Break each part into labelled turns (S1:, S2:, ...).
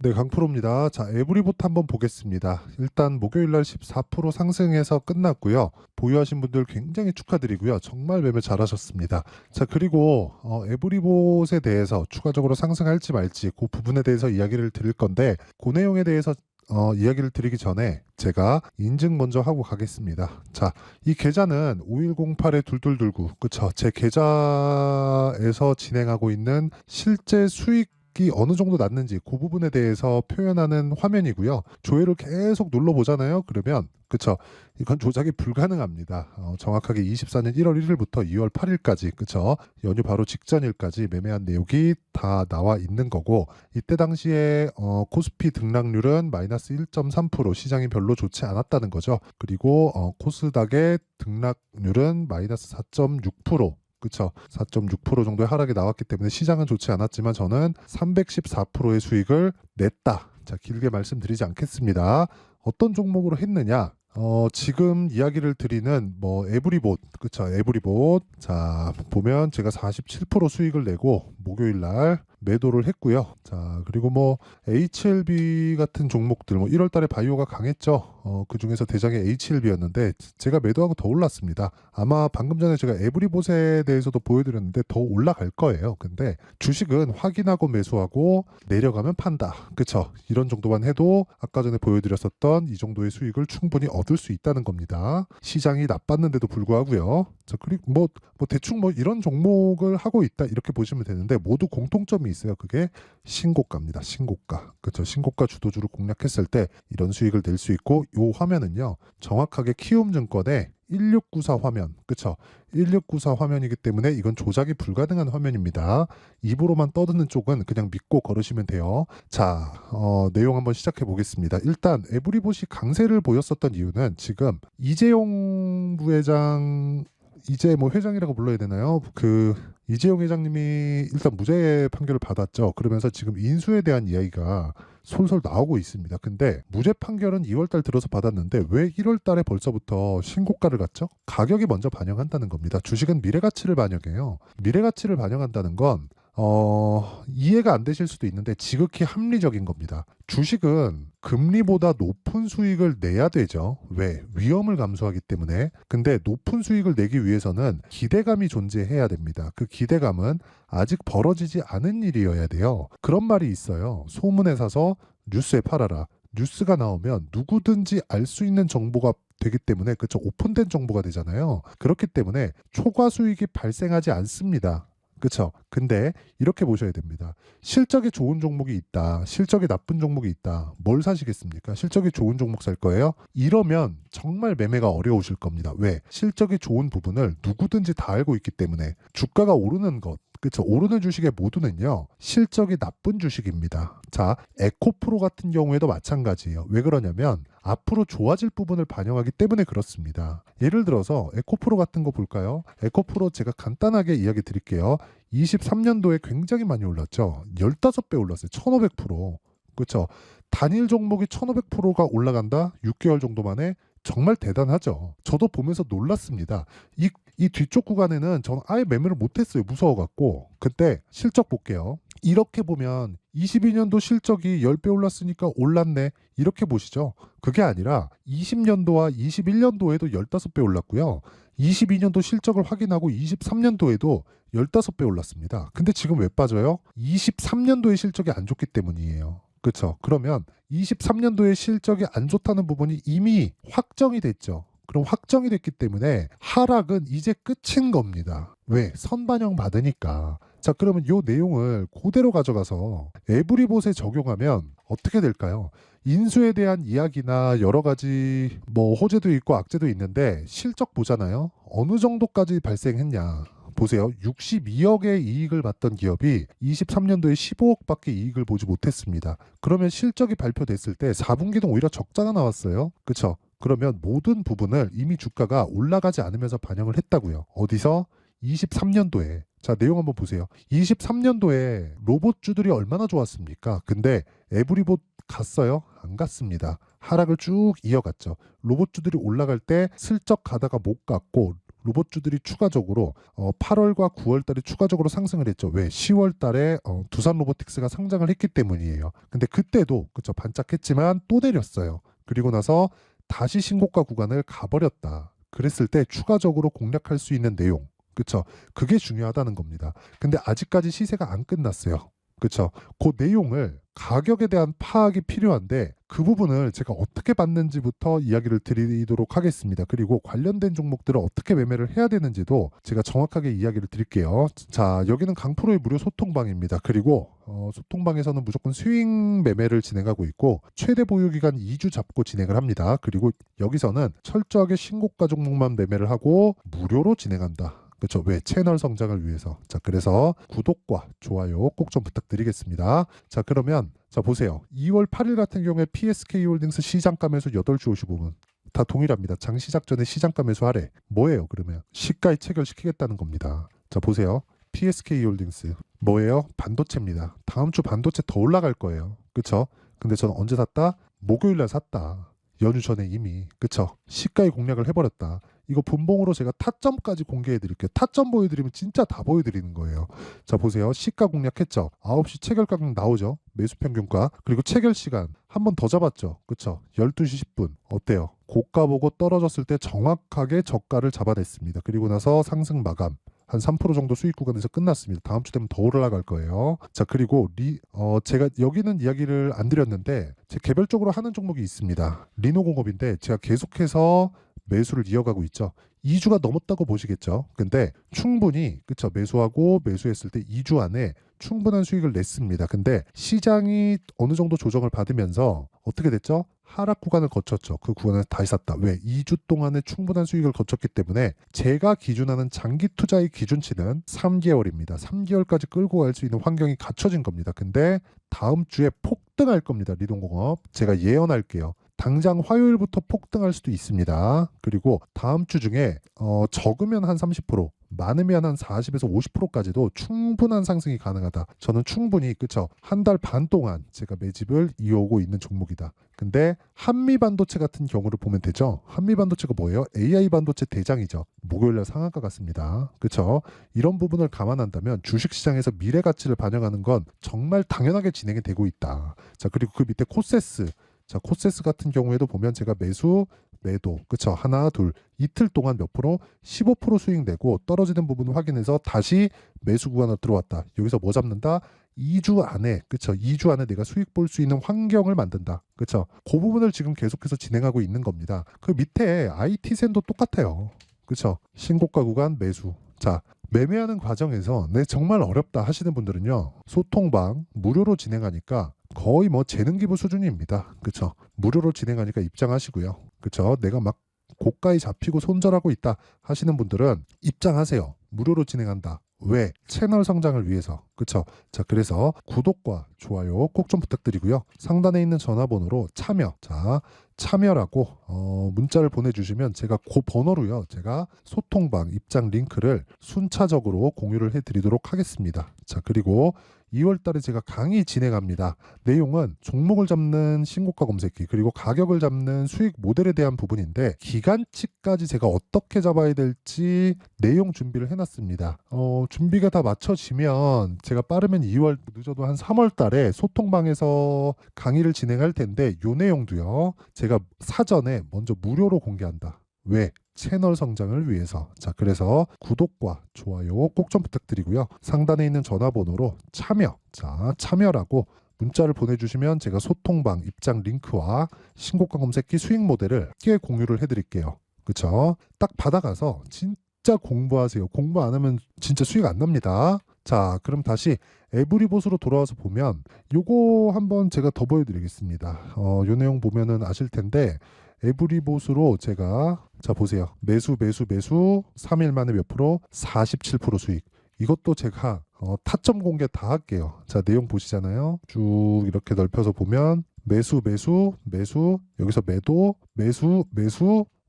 S1: 네, 강프로입니다. 자, 에브리봇 한번 보겠습니다. 일단 목요일날 14% 상승해서 끝났고요. 보유하신 분들 굉장히 축하드리고요. 정말 매매 잘하셨습니다. 자, 그리고 에브리봇에 대해서 추가적으로 상승할지 말지 그 부분에 대해서 이야기를 드릴 건데 그 내용에 대해서 이야기를 드리기 전에 제가 인증 먼저 하고 가겠습니다. 자, 이 계좌는 5108에 2229, 그쵸? 제 계좌에서 진행하고 있는 실제 수익이 어느 정도 났는지 그 부분에 대해서 표현하는 화면이고요. 조회를 계속 눌러보잖아요. 그러면 그쵸? 이건 조작이 불가능합니다. 정확하게 24년 1월 1일부터 2월 8일까지 그쵸? 연휴 바로 직전일까지 매매한 내역이 다 나와 있는 거고 이때 당시에 코스피 등락률은 마이너스 1.3%, 시장이 별로 좋지 않았다는 거죠. 그리고 코스닥의 등락률은 마이너스 4.6%, 그쵸? 4.6% 정도의 하락이 나왔기 때문에 시장은 좋지 않았지만 저는 314%의 수익을 냈다. 자, 길게 말씀드리지 않겠습니다. 어떤 종목으로 했느냐? 지금 이야기를 드리는 뭐 에브리봇, 그쵸? 에브리봇. 자, 보면 제가 47% 수익을 내고 목요일 날 매도를 했고요. 자, 그리고 뭐 HLB 같은 종목들, 뭐 1월 달에 바이오가 강했죠. 그 중에서 대장이 HLB였는데 제가 매도하고 더 올랐습니다. 아마 방금 전에 제가 에브리봇에 대해서도 보여드렸는데 더 올라갈 거예요. 근데 주식은 확인하고 매수하고 내려가면 판다. 그쵸? 이런 정도만 해도 아까 전에 보여드렸었던 이 정도의 수익을 충분히 얻을 수 있다는 겁니다. 시장이 나빴는데도 불구하고요. 자, 그리고 뭐 대충 뭐 이런 종목을 하고 있다 이렇게 보시면 되는데 모두 공통점이 있어요. 그게 신고가입니다. 신고가. 그렇죠. 신고가 주도주를 공략했을 때 이런 수익을 낼 수 있고 요 화면은요. 정확하게 키움증권의 1694 화면. 그렇죠. 1694 화면이기 때문에 이건 조작이 불가능한 화면입니다. 입으로만 떠드는 쪽은 그냥 믿고 걸으시면 돼요. 자, 내용 한번 시작해 보겠습니다. 일단 에브리봇이 강세를 보였었던 이유는 지금 이재용 부회장, 이제 뭐 회장이라고 불러야 되나요? 그 이재용 회장님이 일단 무죄 판결을 받았죠. 그러면서 지금 인수에 대한 이야기가 솔솔 나오고 있습니다. 근데 무죄 판결은 2월 달 들어서 받았는데 왜 1월 달에 벌써부터 신고가를 갔죠? 가격이 먼저 반영한다는 겁니다. 주식은 미래 가치를 반영해요. 미래 가치를 반영한다는 건 이해가 안 되실 수도 있는데 지극히 합리적인 겁니다. 주식은 금리보다 높은 수익을 내야 되죠. 왜? 위험을 감수하기 때문에. 근데 높은 수익을 내기 위해서는 기대감이 존재해야 됩니다. 그 기대감은 아직 벌어지지 않은 일이어야 돼요. 그런 말이 있어요. 소문에 사서 뉴스에 팔아라. 뉴스가 나오면 누구든지 알 수 있는 정보가 되기 때문에 그쵸, 오픈된 정보가 되잖아요. 그렇기 때문에 초과 수익이 발생하지 않습니다. 그쵸? 근데 이렇게 보셔야 됩니다. 실적이 좋은 종목이 있다. 실적이 나쁜 종목이 있다. 뭘 사시겠습니까? 실적이 좋은 종목 살 거예요? 이러면 정말 매매가 어려우실 겁니다. 왜? 실적이 좋은 부분을 누구든지 다 알고 있기 때문에 주가가 오르는 것, 그쵸? 오르는 주식의 모두는요, 실적이 나쁜 주식입니다. 자, 에코프로 같은 경우에도 마찬가지예요. 왜 그러냐면, 앞으로 좋아질 부분을 반영하기 때문에 그렇습니다. 예를 들어서, 에코프로 같은 거 볼까요? 에코프로 제가 간단하게 이야기 드릴게요. 23년도에 굉장히 많이 올랐죠. 15배 올랐어요. 1500%. 그쵸? 단일 종목이 1500%가 올라간다? 6개월 정도 만에 정말 대단하죠. 저도 보면서 놀랐습니다. 이 뒤쪽 구간에는 저는 아예 매매를 못했어요. 무서워갖고. 그때 실적 볼게요. 이렇게 보면 22년도 실적이 10배 올랐으니까 올랐네. 이렇게 보시죠. 그게 아니라 20년도와 21년도에도 15배 올랐고요. 22년도 실적을 확인하고 23년도에도 15배 올랐습니다. 근데 지금 왜 빠져요? 23년도의 실적이 안 좋기 때문이에요. 그렇죠. 그러면 23년도에 실적이 안 좋다는 부분이 이미 확정이 됐죠. 그럼 확정이 됐기 때문에 하락은 이제 끝인 겁니다. 왜? 선반영 받으니까. 자, 그러면 이 내용을 그대로 가져가서 에브리봇에 적용하면 어떻게 될까요? 인수에 대한 이야기나 여러 가지 뭐 호재도 있고 악재도 있는데 실적 보잖아요. 어느 정도까지 발생했냐. 보세요. 62억의 이익을 봤던 기업이 23년도에 15억밖에 이익을 보지 못했습니다. 그러면 실적이 발표됐을 때 4분기는 오히려 적자가 나왔어요. 그렇죠? 그러면 모든 부분을 이미 주가가 올라가지 않으면서 반영을 했다고요. 어디서? 23년도에. 자, 내용 한번 보세요. 23년도에 로봇주들이 얼마나 좋았습니까? 근데 에브리봇 갔어요? 안 갔습니다. 하락을 쭉 이어갔죠. 로봇주들이 올라갈 때 슬쩍 가다가 못 갔고 로봇주들이 추가적으로 8월과 9월 달에 추가적으로 상승을 했죠. 왜? 10월 달에 두산 로보틱스가 상장을 했기 때문이에요. 근데 그때도 그쵸 반짝했지만 또 내렸어요. 그리고 나서 다시 신고가 구간을 가버렸다. 그랬을 때 추가적으로 공략할 수 있는 내용, 그쵸? 그게 중요하다는 겁니다. 근데 아직까지 시세가 안 끝났어요. 그쵸? 그 내용을 가격에 대한 파악이 필요한데 그 부분을 제가 어떻게 봤는지부터 이야기를 드리도록 하겠습니다. 그리고 관련된 종목들을 어떻게 매매를 해야 되는지도 제가 정확하게 이야기를 드릴게요. 자, 여기는 강프로의 무료 소통방입니다. 그리고 소통방에서는 무조건 스윙 매매를 진행하고 있고 최대 보유 기간 2주 잡고 진행을 합니다. 그리고 여기서는 철저하게 신고가 종목만 매매를 하고 무료로 진행한다. 그렇죠. 왜? 채널 성장을 위해서. 자, 그래서 구독과 좋아요 꼭 좀 부탁드리겠습니다. 자, 그러면 자 보세요. 2월 8일 같은 경우에 PSK홀딩스 시장가 매수 8시 55분. 다 동일합니다. 장 시작 전에 시장가 매수 하래. 뭐예요, 그러면? 시가에 체결시키겠다는 겁니다. 자, 보세요. PSK홀딩스 뭐예요? 반도체입니다. 다음 주 반도체 더 올라갈 거예요. 그렇죠? 근데 저는 언제 샀다? 목요일 날 샀다. 연휴 전에 이미. 그쵸? 시가에 공략을 해버렸다. 이거 분봉으로 제가 타점까지 공개해 드릴게요. 타점 보여드리면 진짜 다 보여드리는 거예요. 자, 보세요. 시가 공략했죠. 9시 체결 가격 나오죠. 매수 평균가. 그리고 체결 시간 한 번 더 잡았죠. 그쵸? 12시 10분. 어때요? 고가 보고 떨어졌을 때 정확하게 저가를 잡아냈습니다. 그리고 나서 상승 마감. 한 3% 정도 수익 구간에서 끝났습니다. 다음 주 되면 더 올라갈 거예요. 자, 그리고 제가 여기는 이야기를 안 드렸는데 제 개별적으로 하는 종목이 있습니다. 리노공업인데 제가 계속해서 매수를 이어가고 있죠. 2주가 넘었다고 보시겠죠. 근데 충분히 그쵸 매수하고 매수했을 때 2주 안에 충분한 수익을 냈습니다. 근데 시장이 어느 정도 조정을 받으면서 어떻게 됐죠? 하락 구간을 거쳤죠. 그 구간을 다시 샀다. 왜? 2주 동안에 충분한 수익을 거쳤기 때문에 제가 기준하는 장기 투자의 기준치는 3개월입니다. 3개월까지 끌고 갈 수 있는 환경이 갖춰진 겁니다. 근데 다음 주에 폭등할 겁니다. 리동공업. 제가 예언할게요. 당장 화요일부터 폭등할 수도 있습니다. 그리고 다음 주 중에 적으면 한 30%, 많으면 한 40에서 50%까지도 충분한 상승이 가능하다. 저는 충분히 그쵸 한 달 반 동안 제가 매집을 이어오고 있는 종목이다. 근데 한미 반도체 같은 경우를 보면 되죠. 한미 반도체가 뭐예요? AI 반도체 대장이죠. 목요일날 상한가 같습니다. 그쵸? 이런 부분을 감안한다면 주식시장에서 미래 가치를 반영하는 건 정말 당연하게 진행이 되고 있다. 자, 그리고 그 밑에 코세스. 자, 코세스 같은 경우에도 보면 제가 매수, 매도, 그쵸? 하나, 둘, 이틀 동안 몇 프로? 15% 수익 내고 떨어지는 부분을 확인해서 다시 매수 구간으로 들어왔다. 여기서 뭐 잡는다? 2주 안에, 그쵸? 2주 안에 내가 수익 볼 수 있는 환경을 만든다. 그쵸? 그 부분을 지금 계속해서 진행하고 있는 겁니다. 그 밑에 IT센도 똑같아요. 그쵸? 신고가 구간 매수. 자, 매매하는 과정에서 네, 정말 어렵다 하시는 분들은요. 소통방 무료로 진행하니까 거의 뭐 재능 기부 수준입니다. 그쵸? 무료로 진행하니까 입장하시고요. 그쵸? 내가 막 고가에 잡히고 손절하고 있다 하시는 분들은 입장하세요. 무료로 진행한다. 왜? 채널 성장을 위해서. 그쵸? 자, 그래서 구독과 좋아요 꼭 좀 부탁드리고요. 상단에 있는 전화번호로 참여. 자, 참여라고 문자를 보내주시면 제가 그 번호로요. 제가 소통방 입장 링크를 순차적으로 공유를 해드리도록 하겠습니다. 자, 그리고 2월 달에 제가 강의 진행합니다. 내용은 종목을 잡는 신고가 검색기 그리고 가격을 잡는 수익 모델에 대한 부분인데 기간치까지 제가 어떻게 잡아야 될지 내용 준비를 해놨습니다. 준비가 다 맞춰지면 제가 빠르면 2월 늦어도 한 3월 달에 소통방에서 강의를 진행할 텐데 요 내용도요. 제가 사전에 먼저 무료로 공개한다. 왜? 채널 성장을 위해서. 자, 그래서 구독과 좋아요 꼭 좀 부탁드리고요. 상단에 있는 전화번호로 참여. 자, 참여라고 문자를 보내주시면 제가 소통방 입장 링크와 신고가 검색기 수익 모델을 함께 공유를 해드릴게요. 그쵸? 딱 받아가서 진짜 공부하세요. 공부 안 하면 진짜 수익 안 납니다. 자, 그럼 다시 에브리봇으로 돌아와서 보면 요거 한번 제가 더 보여드리겠습니다. 요 내용 보면은 아실 텐데 에브리봇으로 제가 자 보세요. 매수 3일 만에 몇 프로? 47% 수익. 이것도 제가 타점 공개 다 할게요. 자, 내용 보시잖아요. 쭉 이렇게 넓혀서 보면 매수 여기서 매도 매수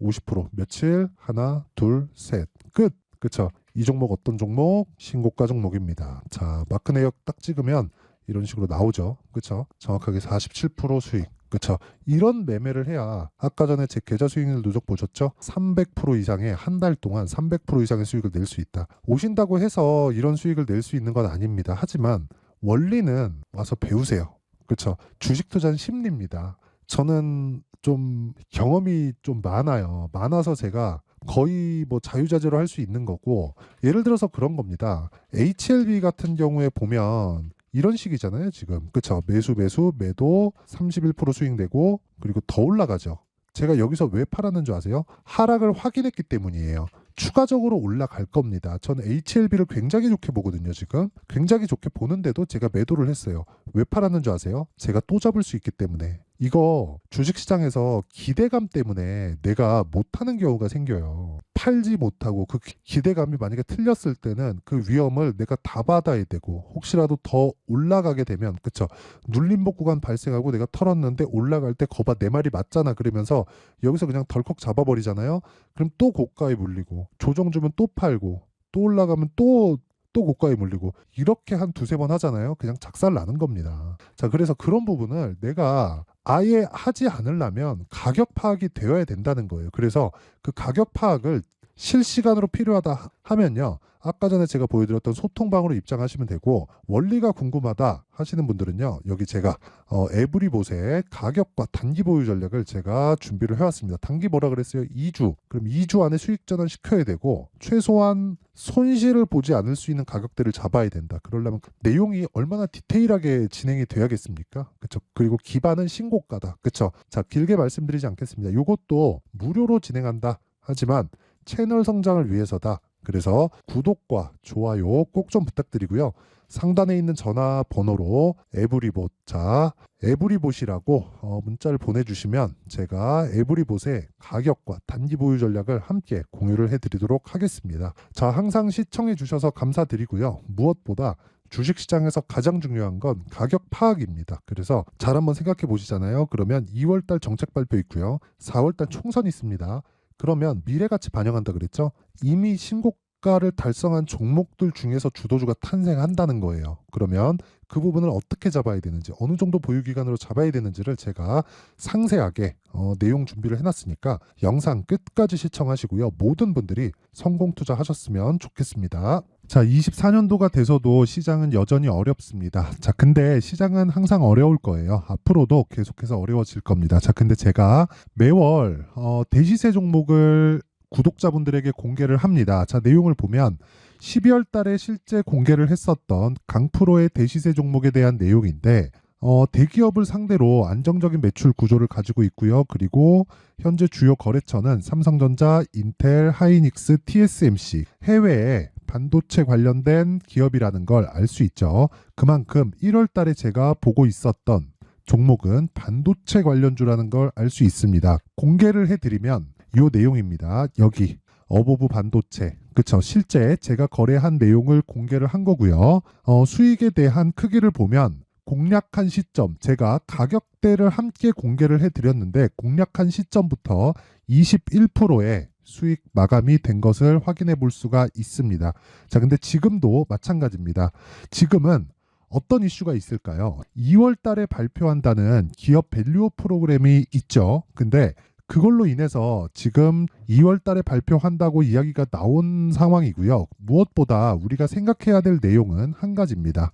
S1: 50% 며칠 하나 둘 셋 끝. 그쵸? 이 종목 어떤 종목? 신고가 종목입니다. 자, 마크 내역 딱 찍으면 이런 식으로 나오죠. 그쵸? 정확하게 47% 수익. 그쵸? 이런 매매를 해야 아까 전에 제 계좌 수익률 누적 보셨죠? 300% 이상의 한 달 동안 300% 이상의 수익을 낼 수 있다. 오신다고 해서 이런 수익을 낼 수 있는 건 아닙니다. 하지만 원리는 와서 배우세요. 그쵸? 주식 투자는 심리입니다. 저는 좀 경험이 좀 많아요. 많아서 제가 거의 뭐 자유자재로 할 수 있는 거고, 예를 들어서 그런 겁니다. HLB 같은 경우에 보면 이런 식이잖아요, 지금. 그쵸? 매수, 매도 31% 수익 내고, 그리고 더 올라가죠. 제가 여기서 왜 팔았는 줄 아세요? 하락을 확인했기 때문이에요. 추가적으로 올라갈 겁니다. 저는 HLB를 굉장히 좋게 보거든요, 지금. 굉장히 좋게 보는데도 제가 매도를 했어요. 왜 팔았는 줄 아세요? 제가 또 잡을 수 있기 때문에. 이거 주식시장에서 기대감 때문에 내가 못하는 경우가 생겨요. 팔지 못하고 그 기대감이 만약에 틀렸을 때는 그 위험을 내가 다 받아야 되고, 혹시라도 더 올라가게 되면, 그쵸? 눌림목 구간 발생하고 내가 털었는데 올라갈 때 거봐 내 말이 맞잖아 그러면서 여기서 그냥 덜컥 잡아버리잖아요. 그럼 또 고가에 물리고, 조정 주면 또 팔고, 또 올라가면 또 고가에 물리고, 이렇게 한 두세 번 하잖아요. 그냥 작살 나는 겁니다. 자, 그래서 그런 부분을 내가 아예 하지 않으려면 가격 파악이 되어야 된다는 거예요. 그래서 그 가격 파악을 실시간으로 필요하다 하면요, 아까 전에 제가 보여드렸던 소통방으로 입장하시면 되고, 원리가 궁금하다 하시는 분들은요, 여기 제가 에브리봇의 가격과 단기 보유 전략을 제가 준비를 해왔습니다. 단기 뭐라 그랬어요? 2주. 그럼 2주 안에 수익 전환 시켜야 되고, 최소한 손실을 보지 않을 수 있는 가격대를 잡아야 된다. 그러려면 내용이 얼마나 디테일하게 진행이 돼야겠습니까? 그쵸? 그리고 기반은 신고가다. 그쵸? 자, 길게 말씀드리지 않겠습니다. 이것도 무료로 진행한다. 하지만 채널 성장을 위해서다. 그래서 구독과 좋아요 꼭 좀 부탁드리고요. 상단에 있는 전화번호로 에브리봇, 자, 에브리봇이라고 문자를 보내주시면 제가 에브리봇의 가격과 단기 보유 전략을 함께 공유를 해드리도록 하겠습니다. 자, 항상 시청해 주셔서 감사드리고요. 무엇보다 주식시장에서 가장 중요한 건 가격 파악입니다. 그래서 잘 한번 생각해 보시잖아요. 그러면 2월달 정책 발표 있고요. 4월달 총선 있습니다. 그러면 미래가치 반영한다 그랬죠? 이미 신고가를 달성한 종목들 중에서 주도주가 탄생한다는 거예요. 그러면 그 부분을 어떻게 잡아야 되는지, 어느 정도 보유기간으로 잡아야 되는지를 제가 상세하게 내용 준비를 해놨으니까 영상 끝까지 시청하시고요. 모든 분들이 성공 투자하셨으면 좋겠습니다. 자, 24년도가 돼서도 시장은 여전히 어렵습니다. 자, 근데 시장은 항상 어려울 거예요. 앞으로도 계속해서 어려워질 겁니다. 자, 근데 제가 매월 대시세 종목을 구독자분들에게 공개를 합니다. 자, 내용을 보면 12월 달에 실제 공개를 했었던 강프로의 대시세 종목에 대한 내용인데, 대기업을 상대로 안정적인 매출 구조를 가지고 있고요. 그리고 현재 주요 거래처는 삼성전자, 인텔, 하이닉스, TSMC, 해외에 반도체 관련된 기업이라는 걸 알 수 있죠. 그만큼 1월 달에 제가 보고 있었던 종목은 반도체 관련주라는 걸 알 수 있습니다. 공개를 해드리면 이 내용입니다. 여기 어보브 반도체, 그쵸? 실제 제가 거래한 내용을 공개를 한 거고요. 수익에 대한 크기를 보면 공략한 시점, 제가 가격대를 함께 공개를 해드렸는데 공략한 시점부터 21%의 수익 마감이 된 것을 확인해 볼 수가 있습니다. 자, 근데 지금도 마찬가지입니다. 지금은 어떤 이슈가 있을까요? 2월 달에 발표한다는 기업 밸류업 프로그램이 있죠. 근데 그걸로 인해서 지금 2월 달에 발표한다고 이야기가 나온 상황이고요. 무엇보다 우리가 생각해야 될 내용은 한 가지입니다.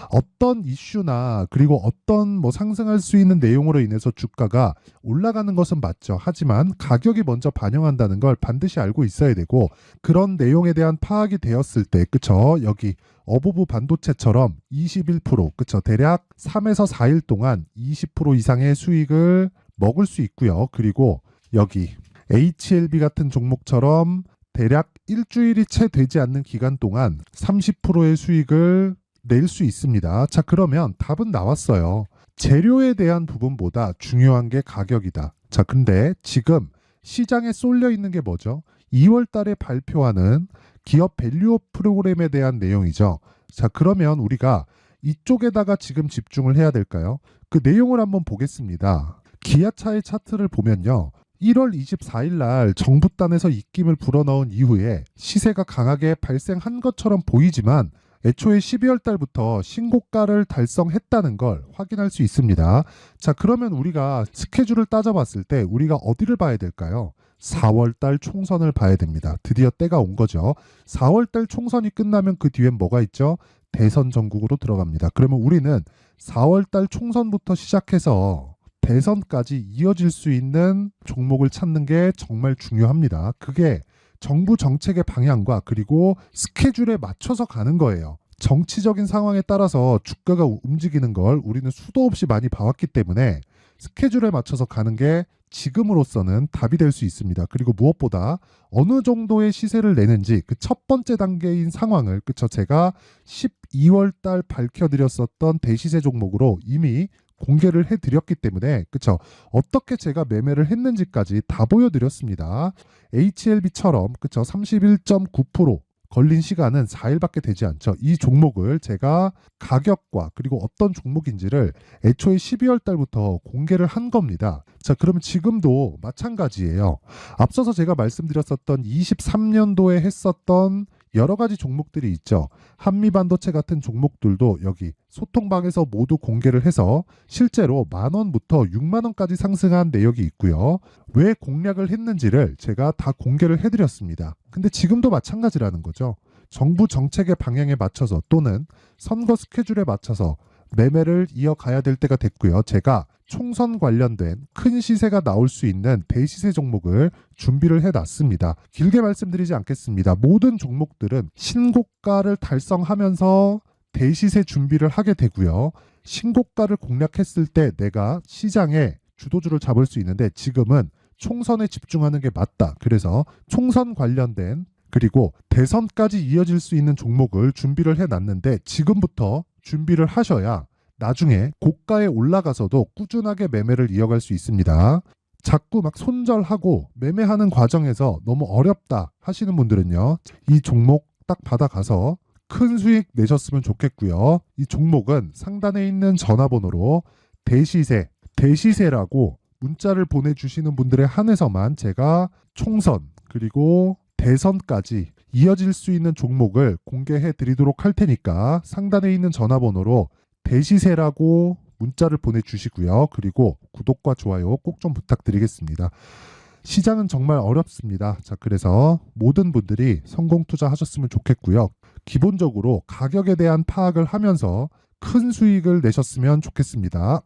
S1: 어떤 이슈나 그리고 어떤 뭐 상승할 수 있는 내용으로 인해서 주가가 올라가는 것은 맞죠. 하지만 가격이 먼저 반영한다는 걸 반드시 알고 있어야 되고, 그런 내용에 대한 파악이 되었을 때, 그쵸? 여기 어보브 반도체처럼 21%, 그쵸? 대략 3에서 4일 동안 20% 이상의 수익을 먹을 수 있고요. 그리고 여기 HLB 같은 종목처럼 대략 일주일이 채 되지 않는 기간 동안 30%의 수익을 낼 수 있습니다. 자, 그러면 답은 나왔어요. 재료에 대한 부분보다 중요한 게 가격이다. 자, 근데 지금 시장에 쏠려 있는 게 뭐죠? 2월 달에 발표하는 기업 밸류업 프로그램에 대한 내용이죠. 자, 그러면 우리가 이쪽에다가 지금 집중을 해야 될까요? 그 내용을 한번 보겠습니다. 기아차의 차트를 보면요. 1월 24일 날 정부단에서 입김을 불어넣은 이후에 시세가 강하게 발생한 것처럼 보이지만 애초에 12월 달부터 신고가를 달성했다는 걸 확인할 수 있습니다. 자, 그러면 우리가 스케줄을 따져봤을 때 우리가 어디를 봐야 될까요? 4월 달 총선을 봐야 됩니다. 드디어 때가 온 거죠. 4월 달 총선이 끝나면 그 뒤엔 뭐가 있죠? 대선 전국으로 들어갑니다. 그러면 우리는 4월 달 총선부터 시작해서 대선까지 이어질 수 있는 종목을 찾는 게 정말 중요합니다. 그게 정부 정책의 방향과 그리고 스케줄에 맞춰서 가는 거예요. 정치적인 상황에 따라서 주가가 움직이는 걸 우리는 수도 없이 많이 봐왔기 때문에 스케줄에 맞춰서 가는 게 지금으로서는 답이 될 수 있습니다. 그리고 무엇보다 어느 정도의 시세를 내는지 그 첫 번째 단계인 상황을 그쵸 제가 12월 달 밝혀드렸었던 대시세 종목으로 이미 공개를 해드렸기 때문에 그쵸 어떻게 제가 매매를 했는지까지 다 보여드렸습니다. HLB처럼 그쵸 31.9% 걸린 시간은 4일밖에 되지 않죠. 이 종목을 제가 가격과 그리고 어떤 종목인지를 애초에 12월 달부터 공개를 한 겁니다. 자, 그러면 지금도 마찬가지예요. 앞서서 제가 말씀드렸었던 23년도에 했었던 여러 가지 종목들이 있죠. 한미반도체 같은 종목들도 여기 소통방에서 모두 공개를 해서 실제로 10,000원부터 60,000원까지 상승한 내역이 있고요. 왜 공략을 했는지를 제가 다 공개를 해드렸습니다. 근데 지금도 마찬가지라는 거죠. 정부 정책의 방향에 맞춰서 또는 선거 스케줄에 맞춰서 매매를 이어가야 될 때가 됐고요. 제가 총선 관련된 큰 시세가 나올 수 있는 대시세 종목을 준비를 해놨습니다. 길게 말씀드리지 않겠습니다. 모든 종목들은 신고가를 달성하면서 대시세 준비를 하게 되고요. 신고가를 공략했을 때 내가 시장에 주도주를 잡을 수 있는데 지금은 총선에 집중하는 게 맞다. 그래서 총선 관련된 그리고 대선까지 이어질 수 있는 종목을 준비를 해놨는데 지금부터 준비를 하셔야 나중에 고가에 올라가서도 꾸준하게 매매를 이어갈 수 있습니다. 자꾸 막 손절하고 매매하는 과정에서 너무 어렵다 하시는 분들은요. 이 종목 딱 받아가서 큰 수익 내셨으면 좋겠고요. 이 종목은 상단에 있는 전화번호로 대시세라고 문자를 보내주시는 분들에 한해서만 제가 총선 그리고 대선까지 이어질 수 있는 종목을 공개해 드리도록 할 테니까 상단에 있는 전화번호로 대시세라고 문자를 보내주시고요. 그리고 구독과 좋아요 꼭 좀 부탁드리겠습니다. 시장은 정말 어렵습니다. 자, 그래서 모든 분들이 성공 투자하셨으면 좋겠고요. 기본적으로 가격에 대한 파악을 하면서 큰 수익을 내셨으면 좋겠습니다.